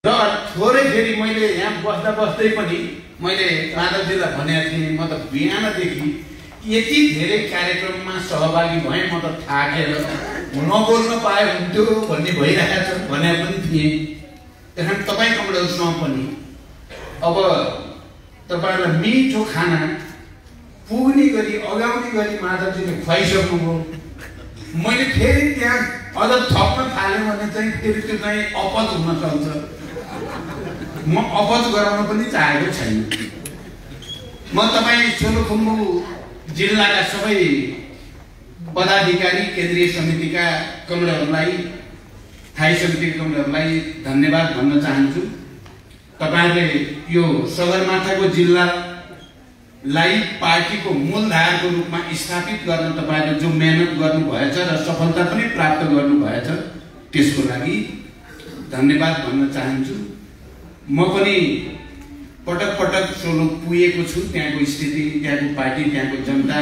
र थोरै फेरि मैले यहाँ बस्दै पनि मैले माधवजीलाई भनेको थिएँ, म त बिहानदेखि यति धेरै कार्यक्रममा सहभागी भएँ, म त थाकेर नबोल्न पाए हुन्थ्यो भन्ने भइरहेको छ भने पनि थिएँ। त्यहाँ तपाईँकोबाट उसमा पनि अब तपाईँलाई मिठो खाना पुग्ने गरी अगाउने गरी माधवजीले खुवाइसक्नुभयो। मैले फेरि त्यहाँ अझ थप्न थालेँ भने चाहिँ फेरि त्यो चाहिँ अपच हुन सक्छ। म अपच गराउन पनि चाहेको छैन। म तपाईँ सोलुखुम्बु जिल्लाका सबै पदाधिकारी, केन्द्रीय समितिका कमरेडहरूलाई, स्थायी समितिका कमरेडहरूलाई धन्यवाद भन्न चाहन्छु। तपाईहरुले यो सगरमाथाको जिल्लालाई पार्टीको मूलधारको रूपमा स्थापित गर्न तपाईहरुले जो मेहनत गर्नुभएछ र सफलता पनि प्राप्त गर्नुभएछ, त्यसको लागि धन्यवाद भन्न चाहन्छु। म पनि पटक पटक सोलुक पुगेको छु। त्यहाँको स्थिति, त्यहाँको पार्टी, त्यहाँको जनता,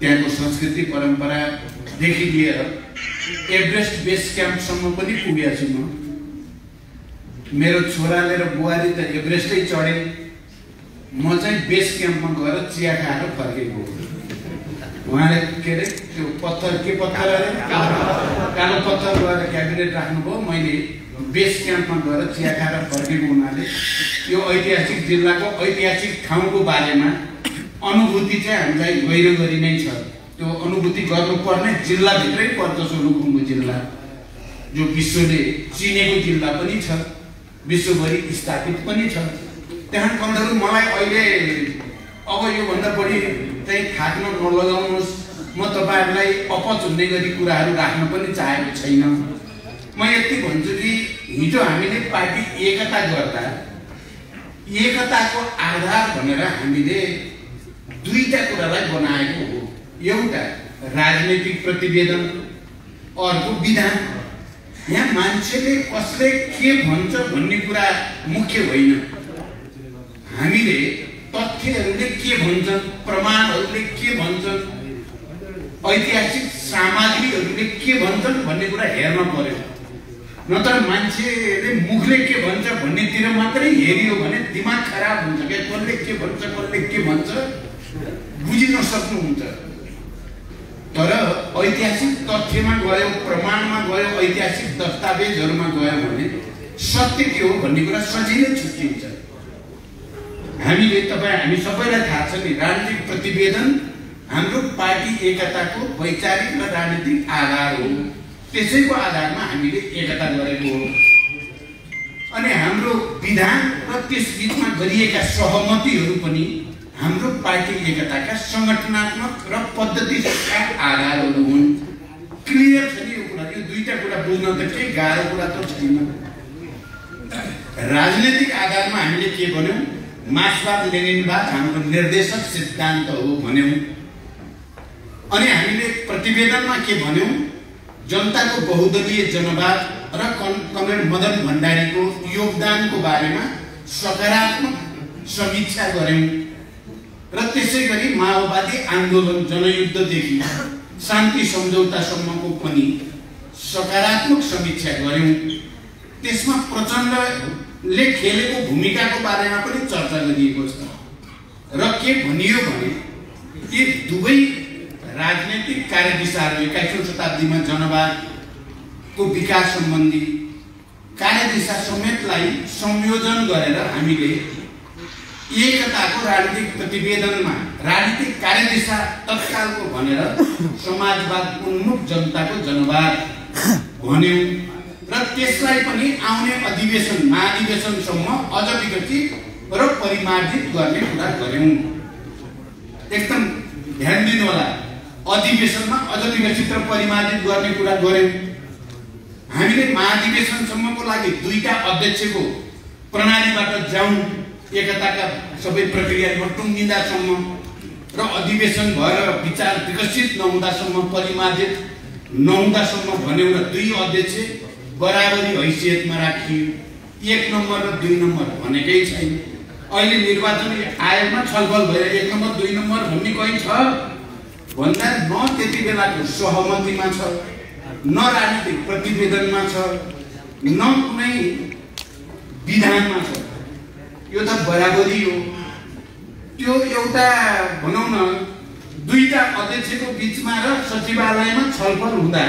त्यहाँको संस्कृति परम्परादेखि लिएर एभरेस्ट बेस क्याम्पसम्म पनि पुगेको छु। मेरो छोराले र बुहारी त एभरेस्टै चढे, म चाहिँ बेस क्याम्पमा गएर चिया खाएर फर्केको। उहाँले के अरे त्यो पत्थर अरे कालो पत्थर गएर क्याबिनेट राख्नुभयो, मैले बेस क्याम्पमा गएर चिया खाएर फर्केको हुनाले यो ऐतिहासिक जिल्लाको ऐतिहासिक ठाउँको बारेमा अनुभूति चाहिँ हामीलाई गहिरो गरी नै छ। त्यो अनुभूति गर्नुपर्ने जिल्लाभित्रै पर्छ सोलुखुम्बु जिल्ला, जो विश्वले चिनेको जिल्ला पनि छ, विश्वभरि स्थापित पनि छ। त्यहाँ कमरेडहरू मलाई अहिले अब योभन्दा बढी चाहिँ थाक्न नलगाउनुहोस्, म तपाईहरुलाई अपच हुने गरी कुराहरू राख्न पनि चाहेको छैन। म यति भन्छु कि हिजो हामीले पार्टी एकता गर्दा एकताको आधार भनेर हामीले दुईटा कुरालाई बनाएको हो। एउटा राजनीतिक प्रतिवेदन, अर्को विधान। यहाँ मान्छेले कसले के भन्छ भन्ने कुरा मुख्य होइन। हामीले तथ्यहरूले के भन्छन्, प्रमाणहरूले के भन्छन्, ऐतिहासिक सामग्रीहरूले के भन्छन् भन्ने कुरा हेर्न पर्यो। नत्र मान्छेले मुखले के भन्छ भन्नेतिर मात्रै हेरियो भने दिमाग खराब हुन्छ। के कसले के भन्छ, कसले के भन्छ बुझिन सक्नुहुन्छ। तर ऐतिहासिक तथ्यमा गयो, प्रमाणमा गयो, ऐतिहासिक दस्तावेजहरुमा गयो भने सत्य के हो भन्ने कुरा सजिलै छुट्टिन्छ। हामी सबैलाई थाहा छ नि, राजनीतिक प्रतिवेदन हाम्रो पार्टी एकताको वैचारिक र राजनीतिक आधार हो। त्यसैको आधारमा हामीले एकता गरेको हो। अनि हाम्रो विधान र त्यस बीचमा गरिएका सहमतिहरू पनि हाम्रो पार्टी एकताका संगठनात्मक र पद्धतिका आधारहरू हुन्। क्लियर छ नि यो कुरा। यो दुईटा कुरा बुझ्न त केही गाह्रो कुरा त छैन। राजनीतिक आधारमा हामीले के भन्यौं, मार्क्सवाद लेनिनवाद हाम्रो निर्देशक सिद्धान्त हो भन्यौं। अनि हामीले प्रतिवेदनमा के भन्यौं, जनताको बहुदलीय जनवाद र कमरेड मदन भण्डारीको योगदानको बारेमा सकारात्मक समीक्षा गर्यौं र त्यसैगरी माओवादी आन्दोलन जनयुद्धदेखि शान्ति सम्झौतासम्मको पनि सकारात्मक समीक्षा गर्यौं। त्यसमा प्रचण्डले खेलेको भूमिकाको बारेमा पनि चर्चा गरिएको छ। र के भनियो भने यी दुवै राजनीतिक कार्यदिशाहरू 21औं शताब्दीमा जनवादको विकास सम्बन्धी कार्यदिशा समेतलाई संयोजन गरेर हामीले एकताको राजनीतिक प्रतिवेदनमा राजनीतिक कार्यदिशा तत्कालको भनेर समाजवाद उन्मुख जनताको जनवाद भन्यौं र त्यसलाई पनि आउने अधिवेशन महाधिवेशनसम्म अझ विकसित र परिमार्जित गर्ने कुरा गर्यौं। एकदम ध्यान दिनु होला, अधिवेशनमा अझ विकसित र परिमार्जित गर्ने कुरा गर्यौं। हामीले महाधिवेशनसम्मको लागि दुईटा अध्यक्षको प्रणालीबाट जाउँ, एकताका सबै प्रक्रियामा टुङ्गिँदासम्म र अधिवेशन भएर विचार विकसित नहुँदासम्म, परिमार्जित नहुँदासम्म भन्यौं र दुई अध्यक्ष बराबरी हैसियतमा राखियो। 1 नम्बर र 2 नम्बर भनेकै छैन। अहिले निर्वाचन आयोगमा छलफल भएर 1 नम्बर 2 नम्बर भन्ने कहीँ छ भन्दा न त्यति बेलाको सहमतिमा छ, न राजनीतिक प्रतिवेदनमा छ, न कुनै विधानमा छ। यो त बराबरी हो। त्यो एउटा भनौँ न दुईटा अध्यक्षको बीचमा र सचिवालयमा छलफल हुँदा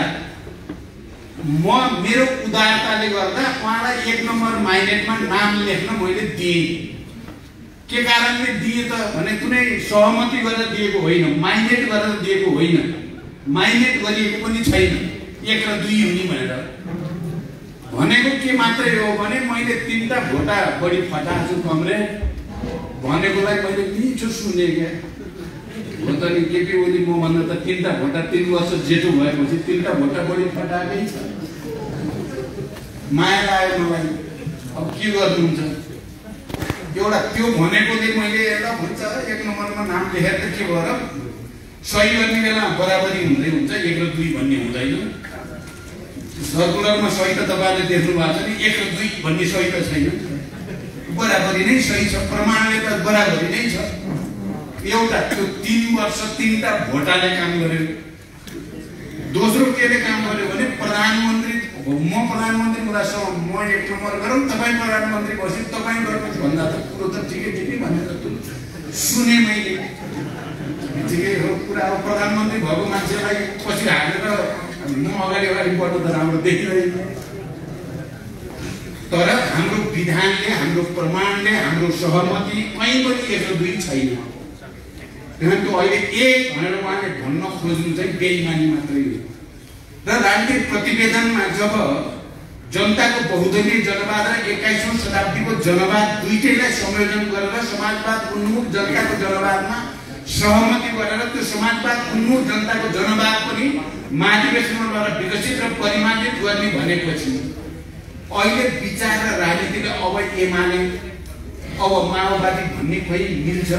मेरो उदारताले गर्दा उहाँलाई 1 नम्बर माइनेटमा नाम लेख्न मैले दिएँ। के कारणले दिए त भने कुनै सहमति गरेर दिएको होइन, माइनेट गरेर दिएको होइन, माइनेट गरिएको पनि छैन 1 र 2 हुने भनेर भनेको के मात्रै हो भने मैले 3टा भोटा बढी फटाछु कमरे भनेकोलाई मैले मिठो सुने क्या हो त नि। केपी ओली म भन्दा त 3टा भोटा 3 वर्ष जेठो भएपछि 3टा भोटा बढी फटाएकै छ। माया लाग्यो मलाई। अब के गर्नुहुन्छ? एउटा त्यो भनेकोले मैले ल हुन्छ 1 नम्बरमा नाम लेखेर त के भयो र सही गर्ने बेला बराबरी हुँदै हुन्छ, 1 र 2 भन्ने हुँदैन। सर्कुलरमा सही त तपाईँले देख्नु भएको छ नि, 1 र 2 भन्ने सही त छैन, बराबरी नै सही छ। प्रमाणले त बराबरी नै छ। एउटा त्यो 3 वर्ष 3टा भोटाले काम गर्यो। दोस्रो केले काम गर्यो भने प्रधानमन्त्री म प्रधानमन्त्री हुँदासम्म म 1 नम्बर गरौँ, तपाईँ प्रधानमन्त्री भएपछि तपाईँ गर्नुहुन्छ भन्दा त कुरो त ठिकै भनेर सुने मैले। ठिकै हो कुरा। अब प्रधानमन्त्री भएको मान्छेलाई पछि हालेर म अगाडि बढ्नु त राम्रो देखिँदैन। तर हाम्रो विधानले, हाम्रो प्रमाणले, हाम्रो सहमति कहीँ पनि 1 र 2 छैन। त्यो अहिले 1 भनेर उहाँले भन्न खोज्नु चाहिँ बेइमानी मात्रै हो। र राजनीतिक प्रतिवेदनमा जब जनताको बहुदलीय जनवाद र 21औं शताब्दीको जनवाद दुईटैलाई संयोजन गरेर समाजवाद उन्मुख जनताको जनवादमा सहमति गरेर त्यो समाजवाद उन्मुख जनताको जनवाद पनि महाधिवेशनबाट विकसित र परिमार्जित गर्ने भनेपछि अहिले विचार र राजनीतिले अब एमाले अब माओवादी भन्ने खोइ मिल्छ?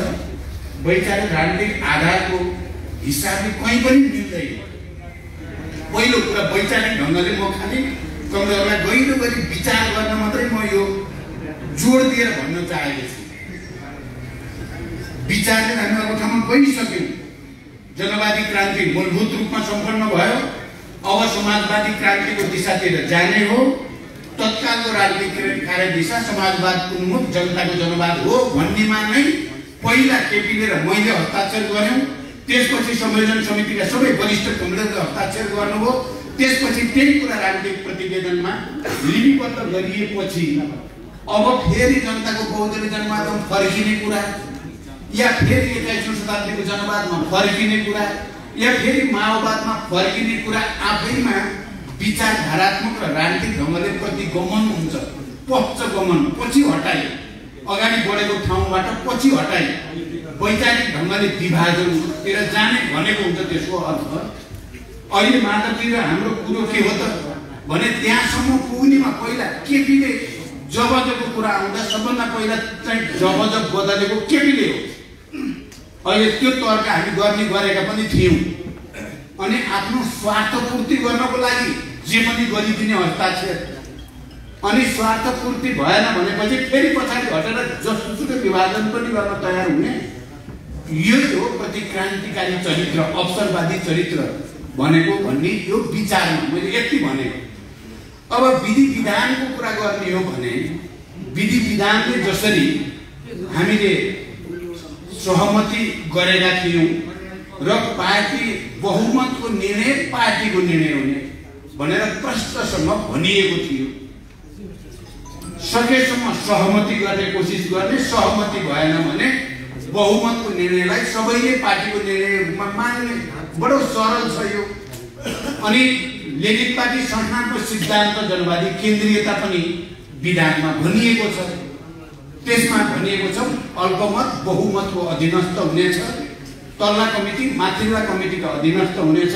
वैचारिक राजनीतिक आधारको हिसाबले कहीँ पनि मिल्दैन। पहिलो कुरा वैचारिक ढङ्गले म खालि कमरेडलाई गहिरो गरी विचार गर्न मात्रै म यो जोड दिएर भन्न चाहेको छु। विचारले हामी अर्को ठाउँमा गइसक्यौँ। जनवादी क्रान्ति मूलभूत रूपमा सम्पन्न भयो। अब समाजवादी क्रान्तिको दिशातिर जाने हो। तत्कालको राजनीतिक कार्यदिशा समाजवाद उन्मुख जनताको जनवाद हो भन्नेमा नै पहिला केपीले र मैले हस्ताक्षर गर्यौं। त्यसपछि संयोजन समितिका सबै वरिष्ठ कमरेडले हस्ताक्षर गर्नुभयो। त्यसपछि त्यही कुरा राजनीतिक प्रतिवेदनमा लिपिबद्ध गरिएपछि अब फेरि जनताको बहुदलीय जनवादमा फर्किने कुरा या फेरि 21औं शताब्दीको जनवादमा फर्किने कुरा या फेरि माओवादमा फर्किने कुरा आफैमा विचारधारात्मक र राजनीतिक ढङ्गले प्रतिगमन हुन्छ। पक्षगमन, पछि हटाइ, अगाडि बढेको ठाउँबाट पछि हटाइ वैचारिक ढङ्गले विभाजनतिर जाने भनेको हुन्छ। त्यसको अर्थ अहिले माधवजी र हाम्रो कुरो के हो त भने त्यहाँसम्म पुग्नेमा पहिला केपीले जबजको कुरा आउँदा सबभन्दा पहिला चाहिँ जबजब बदलेको केपीले हो। अहिले त्यो तर्क हामी गरेका पनि थियौँ। अनि आफ्नो स्वार्थपूर्ति गर्नको लागि जे पनि गरिदिने हस्ताक्षर, अनि स्वार्थपूर्ति भएन भनेपछि फेरि पछाडि हटेर जसोसुकै विभाजन पनि गर्न तयार हुने, यो हो प्रतिक्रान्तिकारी चरित्र, अवसरवादी चरित्र भनेको भन्ने यो विचारमा मैले यति भनेको। अब विधि विधानको कुरा गर्ने हो भने विधि विधानले जसरी हामीले सहमति गरेका थियौँ र पार्टी बहुमतको निर्णय पार्टीको निर्णय हुने भनेर प्रष्टसँग भनिएको थियो। सकेसम्म सहमति गर्ने कोसिस गर्ने, सहमति भएन भने बहुमतको निर्णयलाई सबैले पार्टीको निर्णयमा मान्ने, बडो सरल छ यो। अनि लेनिन पार्टी संस्थानको सिद्धान्त जनवादी केन्द्रीयता पनि विधानमा भनिएको छ। त्यसमा भनिएको छ अल्पमत बहुमतको अधीनस्थ हुनेछ, तल्ला कमिटी माथिल्ला कमिटीको अधीनस्थ हुनेछ,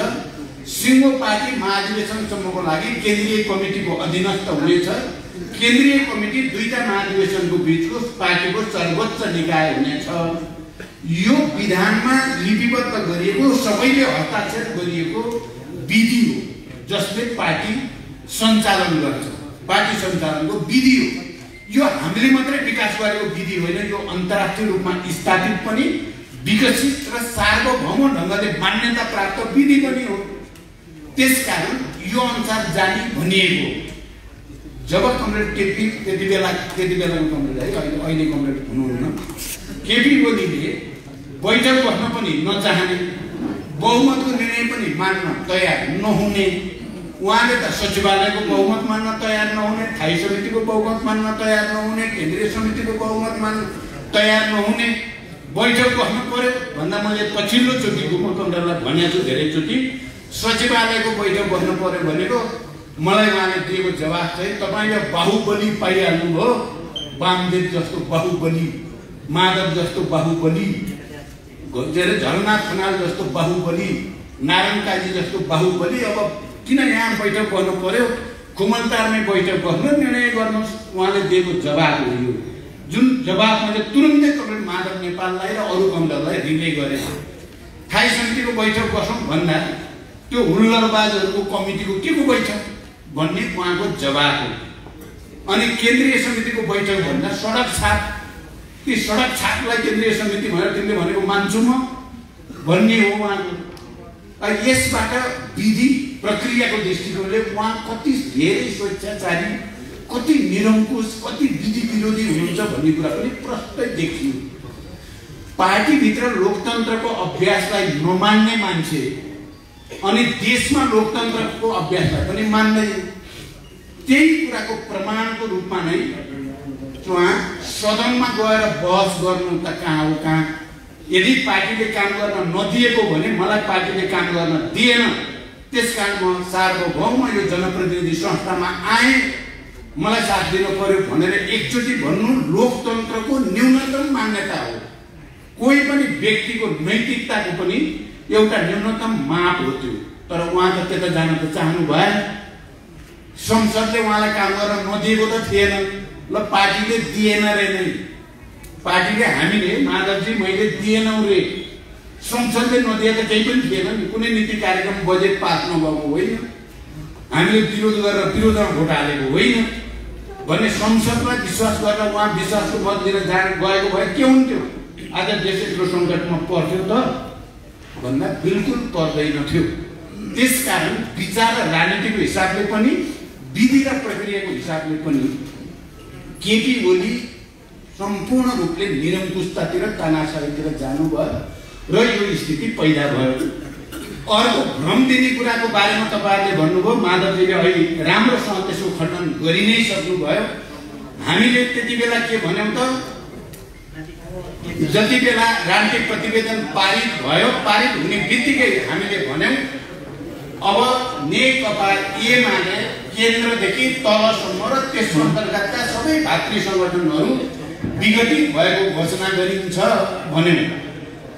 सिङ्गो पार्टी महाधिवेशनसम्मको लागि केन्द्रीय कमिटीको अधीनस्थ हुनेछ, केन्द्रीय कमिटी दुईटा महाधिवेशनको बीचको पार्टीको सर्वोच्च निकाय हुनेछ। यो विधानमा लिपिबद्ध गरिएको सबैले हस्ताक्षर गरिएको विधि हो जसले पार्टी सञ्चालन गर्छ। पार्टी सञ्चालनको विधि हो यो। हामीले मात्रै विकास गरेको विधि होइन, यो अन्तर्राष्ट्रिय रूपमा स्थापित पनि विकसित र सार्वभौम ढङ्गले मान्यता प्राप्त विधि पनि हो। त्यसकारण यो अनुसार जाने भनिएको। जब कमरेड केपी त्यति बेलाको कमरेड है, अहिले कमरेड हुनुहुन्न, केपी ओलीले बैठक बस्न पनि नचाहने, बहुमतको निर्णय पनि मान्न तयार नहुने, उहाँले त सचिवालयको बहुमत मान्न तयार नहुने, स्थायी समितिको बहुमत मान्न तयार नहुने, केन्द्रीय समितिको बहुमत मान्न तयार नहुने, बैठक बस्नु पर्यो भन्दा मैले पछिल्लो चोटि उपकमरेडलाई भनेको छु धेरैचोटि, सचिवालयको बैठक बस्नु पर्यो भनेको मलाई उहाँले दिएको जवाफ चाहिँ तपाईले बाहुबली पाइहाल्नुभयो, वामदेव जस्तो बाहुबली, माधव जस्तो बाहुबली, झलनाथ खनाल जस्तो बाहुबली, नारायण काजी जस्तो बाहुबली, अब किन यहाँ बैठक गर्नु पर्यो, खुमलतारमै बैठक बस्नु निर्णय गर्नुहोस्। उहाँले दिएको जवाफ हो यो, जुन जवाफ मैले तुरुन्तै कमरेड माधव नेपाललाई र अरू कमरेडलाई रिले गरेँ। स्थायी समितिको बैठक बसौँ भन्दा त्यो हुल्लडबाजहरूको कमिटीको के को बैठक भन्ने उहाँको जवाफ हो। अनि केन्द्रीय समितिको बैठक भन्दा सडक छाप, ती सडक छापलाई केन्द्रीय समिति भनेर तिमीले भनेको मान्छु म भन्ने हो उहाँको। यसबाट विधि प्रक्रियाको दृष्टिकोणले उहाँ कति धेरै स्वेच्छाचारी, कति निरङ्कुश, कति विधि विरोधी हुनुहुन्छ भन्ने कुरा पनि प्रष्टै देखियो। पार्टीभित्र लोकतन्त्रको अभ्यासलाई नमान्ने मान्छे अनि देशमा लोकतन्त्रको अभ्यासलाई पनि मान्दैन। त्यही कुराको प्रमाणको रूपमा नै उहाँ सदनमा गएर बहस गर्नु त कहाँ हो कहाँ। यदि पार्टीले काम गर्न नदिएको भने मलाई पार्टीले काम गर्न दिएन, त्यसकारण म सार्वभौम यो जनप्रतिनिधि संस्थामा आएँ, मलाई साथ दिनु पर्यो भनेर एकचोटि भन्नु लोकतन्त्रको न्यूनतम मान्यता हो। कोही पनि व्यक्तिको नैतिकताको पनि एउटा न्यूनतम माप हो त्यो। तर उहाँ त त्यता जान त चाहनु भएन। संसदले उहाँलाई काम गर्न नदिएको त थिएन, ल पार्टीले दिएन रे नै, पार्टीले हामीले माधवजी मैले दिएनौ रे, संसदले नदिए त केही पनि थिएन नि, कुनै नीति कार्यक्रम बजेट पास नभएको होइन, हामीले विरोध गरेर विरोधमा भोट हालेको होइन भन्ने संसदलाई विश्वास गरेर उहाँ विश्वासको मत लिएर गएको भए के हुन्थ्यो? आज देश यत्रो सङ्कटमा पर्थ्यो त भन्दा बिल्कुल पर्दैन थियो। त्यसकारण विचार र राजनीतिको हिसाबले पनि विधि र प्रक्रियाको हिसाबले पनि केपी ओली सम्पूर्ण रूपले निरङ्कुशतातिर तानाशाहीतिर जानुभयो र यो स्थिति पैदा भयो। अर्को भ्रम दिने कुराको बारेमा तपाईँहरूले भन्नुभयो, माधवजीले अहिले राम्रोसँग त्यसको खण्डन गरि नै सक्नुभयो। हामीले त्यति बेला के भन्यौँ त, जति बेला राजनीतिक प्रतिवेदन पारित भयो, पारित हुने बित्तिकै हामीले भन्यौँ अब नेकपा एमाले केन्द्रदेखि तलसम्म र त्यसको अन्तर्गतका सबै भातृ सङ्गठनहरू विघटित भएको घोषणा गरिन्छ भन्यौँ।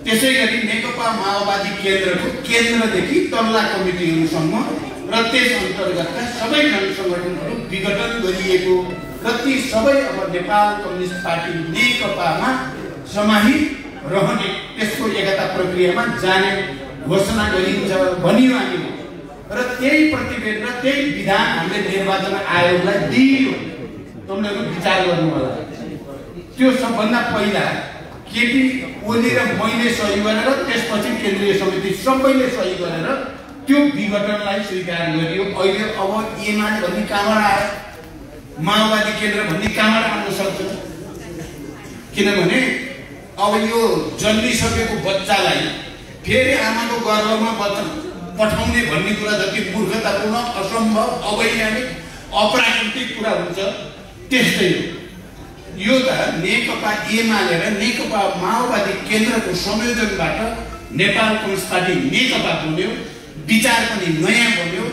त्यसै गरी नेकपा माओवादी केन्द्रको केन्द्रदेखि तल्ला कमिटीहरूसम्म र त्यस अन्तर्गतका सबै जनसङ्गठनहरू विघटन गरिएको र ती सबै अब नेपाल कम्युनिस्ट पार्टी नेकपामा समाहित रहने, त्यसको एकता प्रक्रियामा जाने घोषणा गरिन्छ भनियो हामीले। र त्यही प्रतिवेदन र त्यही विधान हामीले निर्वाचन आयोगलाई दियो। तपाईँहरू विचार गर्नु होला। त्यो सबभन्दा पहिला केपी ओली र मैले सही गरेर त्यसपछि केन्द्रीय समिति सबैले सही गरेर त्यो विघटनलाई स्वीकार गरियो। अहिले अब एमाले भन्ने कहाँबाट आयो, माओवादी केन्द्र भन्ने कहाँबाट आउन सक्छ? किनभने अब यो जन्मिसकेको बच्चालाई फेरि आमाको गर्भमा पठाउने भन्ने कुरा जति मूर्खतापूर्ण, असम्भव, अवैज्ञानिक, अप्राकृतिक कुरा हुन्छ त्यस्तै हो। यो त नेकपा एमाले र नेकपा माओवादी केन्द्रको संयोजनबाट नेपाल कम्युनिस्ट पार्टी नेकपा बन्यो, विचार पनि नयाँ बन्यो,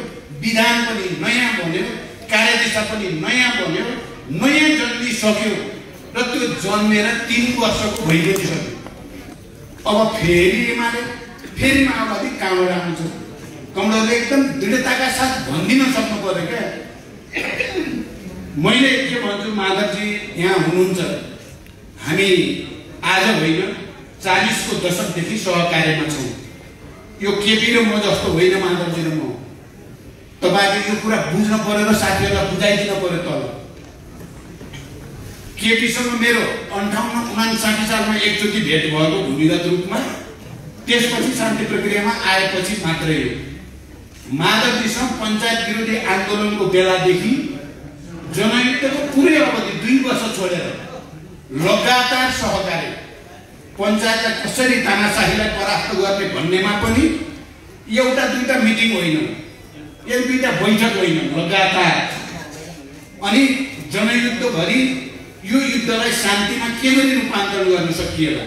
विधान पनि नयाँ बन्यो, कार्यदिशा पनि नयाँ बन्यो, नयाँ जन्मिसक्यो र त्यो जन्मेर 3 वर्षको भइसक्यो। अब फेरि एमाले फेरि माओवादी कहाँबाट आउँछ? कमरेडले एकदम दृढताका साथ भनिदिन सक्नु पर्यो क्या। मैले के भन्छु, माधवजी यहाँ हुनुहुन्छ, हामी आज होइन 40 को दशकदेखि सहकार्यमा छौँ। यो केपी र म जस्तो होइन, माधवजी र म। तपाईँले यो कुरा बुझ्नु पर्यो र साथीहरूलाई बुझाइदिनु पर्यो। तल केपीसँग मेरो 58-59 सालमा एकचोटि भेट भएको भूमिगत रूपमा, त्यसपछि शान्ति प्रक्रियामा आएपछि मात्रै हो। माधवजीसँग पञ्चायत विरोधी आन्दोलनको बेलादेखि जनयुद्धको पुरै अवधि 2 वर्ष छोडेर लगातार सहकार्य पञ्चायतलाई कसरी तानाशाहीलाई परास्त गर्ने भन्नेमा पनि एउटा दुईटा मिटिङ होइन, एक दुईटा बैठक होइन, लगातार। अनि जनयुद्धभरि यो युद्धलाई शान्तिमा के गरी रूपान्तरण गर्न सकिएला,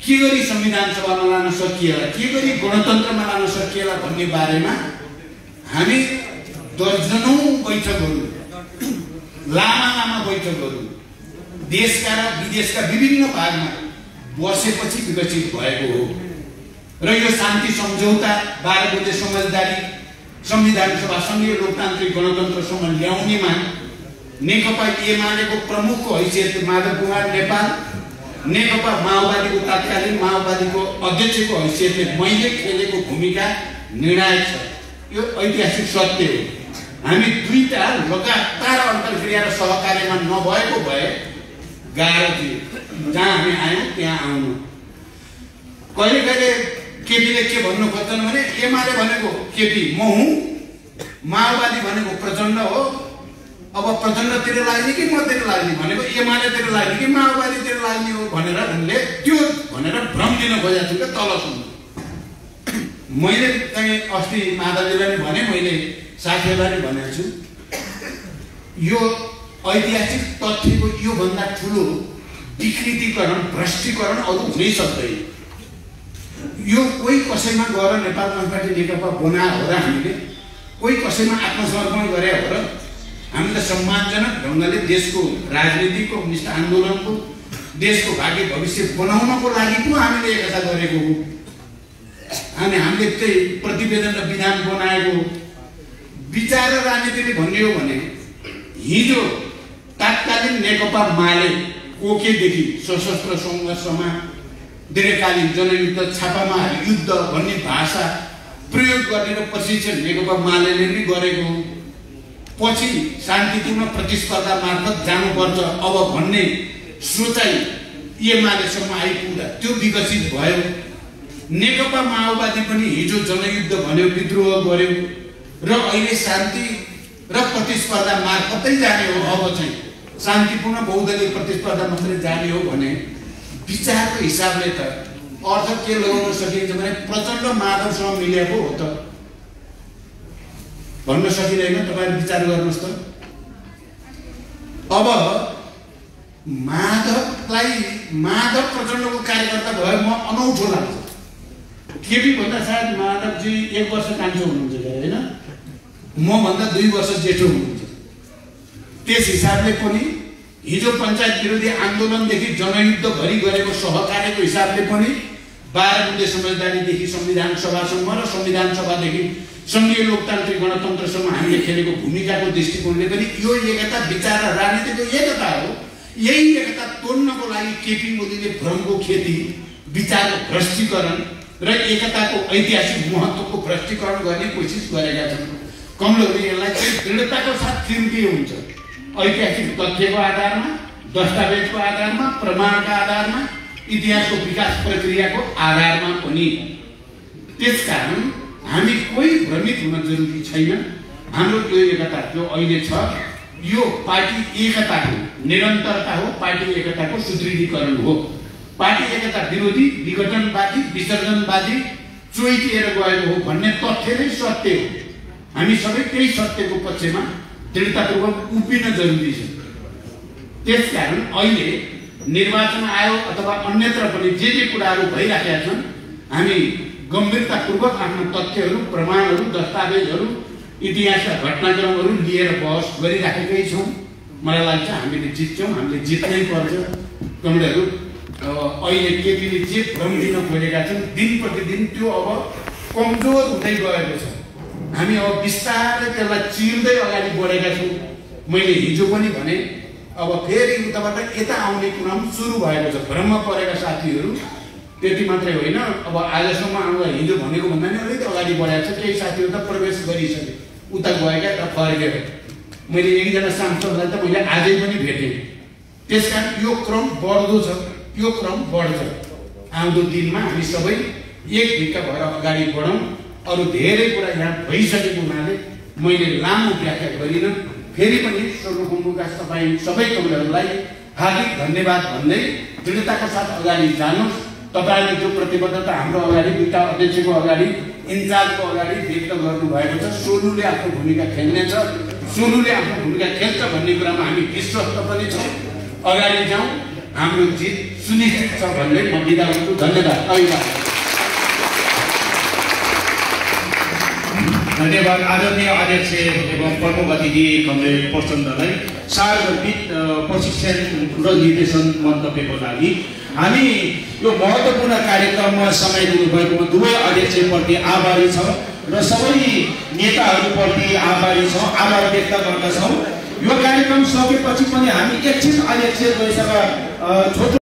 के गरी संविधान सभामा लान सकिएला, के गरी गणतन्त्रमा लान सकिएला भन्ने बारेमा हामी दर्जनौं बैठकहरू, लामा बैठकहरू देशका र विदेशका विभिन्न भागमा बसेपछि विकसित भएको हो। र यो शान्ति सम्झौता 12 बुँदे समझदारी संविधान सभा संघीय लोकतान्त्रिक गणतन्त्रसम्म ल्याउनेमा नेकपा एमालेको प्रमुखको हैसियतले माधव कुमार नेपाल, नेकपा माओवादीको तत्कालीन माओवादीको अध्यक्षको हैसियतले मैले खेलेको भूमिका निर्णायक छ। यो ऐतिहासिक सत्य हो। हामी दुईटा लगातार अन्तर्क्रिया र सहकार्यमा नभएको भए गाह्रो थियो। जहाँ हामी आयौँ त्यहाँ आउनु। कहिले कहिले केपीले के भन्नु खोज्छन् भने एमाले भनेको केपी म हुँ, माओवादी भनेको प्रचण्ड हो, अब प्रचण्डतिर लाग्ने कि मतिर लाग्ने भनेको एमालेतिर लाग्ने कि माओवादीतिर लाग्ने हो भनेर उनले त्यो भनेर भ्रम दिन खोजेको छु। तलसम्म मैले चाहिँ अस्ति माधवजीलाई भने, मैले साथीहरूलाई भनेको छु, यो ऐतिहासिक तथ्यको योभन्दा ठुलो विकृतीकरण भ्रष्टीकरण अरू हुनै सक्दैन। यो कोही कसैमा गएर नेपाल कम्युनिस्ट पार्टी नेकपा बनाए हो र हामीले कोही कसैमा आत्मसमर्पण गरे हो र हामीले सम्मानजनक ढङ्गले देशको राजनीतिको निष्ठ आन्दोलनको देशको भाग्य भविष्य बनाउनको लागि पो हामीले एकता गरेको हो। हामीले चाहिँ प्रतिवेदन र विधान बनाएको विचार र राजनीतिले भन्ने हो भने हिजो तत्कालीन नेकपा माले कोकेदेखि सशस्त्र सङ्घर्षमा दीर्घकालीन जनयुद्ध छापामा युद्ध भन्ने भाषा प्रयोग गर्ने र प्रशिक्षण नेकपा मालेले नै गरेको हो। पछि शान्तिपूर्ण प्रतिस्पर्धा मार्फत जानुपर्छ अब भन्ने सोचाइ एमालेसम्म आइपुग्दा त्यो विकसित भयो। नेकपा माओवादी पनि हिजो जनयुद्ध भन्यो, विद्रोह गर्यो र अहिले शान्ति र प्रतिस्पर्धा मार्फतै जाने हो। अब चाहिँ शान्तिपूर्ण बहुदलीय प्रतिस्पर्धा मात्रै जाने हो भने विचारको हिसाबले त अर्थ के लगाउन सकिन्छ भने प्रचण्ड माधवसँग मिलेको हो त भन्न सकिँदैन। तपाईहरु विचार गर्नुहोस् त। अब माधव प्रचण्डको कार्यकर्ता भए म अनौठो लाग्छ। केपी भन्दा सायद माधवजी 1 वर्ष कान्छो हुनुहुन्छ हैन, म भन्दा 2 वर्ष जेठो हुनुहुन्छ। त्यस हिसाबले पनि हिजो पञ्चायत विरोधी आन्दोलनदेखि जनयुद्ध भरि गरेको सहकार्यको हिसाबले पनि 12 बुँदे समझदारीदेखि संविधान सभासम्म र संविधान सभादेखि संघीय लोकतान्त्रिक गणतन्त्रसम्म हामीले खेलेको भूमिकाको दृष्टिकोणले पनि यो एकता विचार र राजनीतिको एकता हो। यही एकता तोड्नको लागि केपी ओलीले भ्रमको खेती, विचारको भ्रष्टीकरण र एकताको ऐतिहासिक महत्त्वको भ्रष्टीकरण गर्ने कोसिस गरेका छन्। कमलोले यसलाई चाहिँ दृढताको साथ चिन्तिए हुन्छ। ऐतिहासिक तथ्यको आधारमा, दस्तावेजको आधारमा, प्रमाणका आधारमा, इतिहासको विकास प्रक्रियाको आधारमा पनि। त्यसकारण हामी कोही भ्रमित हुन जरुरी छैन। हाम्रो यो एकता जो अहिले छ यो पार्टी एकताको निरन्तरता हो, पार्टी एकताको सुदृढीकरण हो। पार्टी एकता विरोधी, विघटनवादी, विसर्जनवादी चोइटिएर गएको हो भन्ने तथ्य नै सत्य हो। हामी सबै त्यही सत्यको पक्षमा दृढतापूर्वक उभिन जरुरी छ। त्यसकारण अहिले निर्वाचन आयोग अथवा अन्यत्र पनि जे कुराहरू भइराखेका छन् हामी गम्भीरतापूर्वक आफ्ना तथ्यहरू, प्रमाणहरू, दस्तावेजहरू, इतिहासका घटनाक्रमहरू लिएर बहस गरिराखेकै छौँ। मलाई लाग्छ हामीले जित्छौँ, हामीले जित्नै पर्छ। कमरेडहरू अहिले केपीले जे भ्रम दिन खोजेका छन् दिन प्रतिदिन त्यो अब कमजोर हुँदै गएको छ। हामी अब बिस्तारै त्यसलाई चिर्दै अगाडि बढेका छौँ। मैले हिजो पनि भने अब फेरि उताबाट यता आउने क्रम सुरु भएको छ। भ्रममा परेका साथीहरू त्यति मात्रै होइन, अब आजसम्म आउँदा हिजो भनेको भन्दा नि अलिकति अगाडि बढाएको छ। केही साथीहरू त प्रवेश गरिसके, उता गएका त फर्केर। मैले एकजना सांसदलाई त मैले आजै पनि भेटेँ। त्यसकारण यो क्रम बढ्दो छ, यो क्रम बढ्छ। आउँदो दिनमा हामी सबै एक भिक्का भएर अगाडि बढौँ। अरू धेरै कुरा यहाँ भइसकेको हुनाले मैले लामो व्याख्या गरिनँ। फेरि पनि सोलुखुम्बुका तपाईँ सबै टोलीहरूलाई हार्दिक धन्यवाद भन्दै दृढताका साथ अगाडि जानुहोस्। तपाईँहरूले जो प्रतिबद्धता हाम्रो अगाडि दुईटा अध्यक्षको अगाडि इन्चार्जको अगाडि व्यक्त गर्नुभएको छ, सोलुले आफ्नो भूमिका खेल्नेछ, सोलुले आफ्नो भूमिका खेल्छ भन्ने कुरामा हामी विश्वस्त पनि छौँ। अगाडि जाउँ, हाम्रो जित सुनिश्चित छ भन्दै म बिदा हुन्छु। धन्यवाद। धन्यवाद आदरणीय अध्यक्ष एवं प्रमुख अतिथि कमरेड प्रचण्डलाई सार्वजनिक प्रशिक्षण र निर्देशन मन्तव्यको लागि। हामी यो महत्त्वपूर्ण कार्यक्रममा समय दिनुभएकोमा दुवै अध्यक्षप्रति आभारी छौँ र सबै नेताहरूप्रति आभारी छौँ, आभार व्यक्त गर्दछौँ। यो कार्यक्रम सकेपछि पनि हामी एकछिन अध्यक्ष गइसकेर छोटो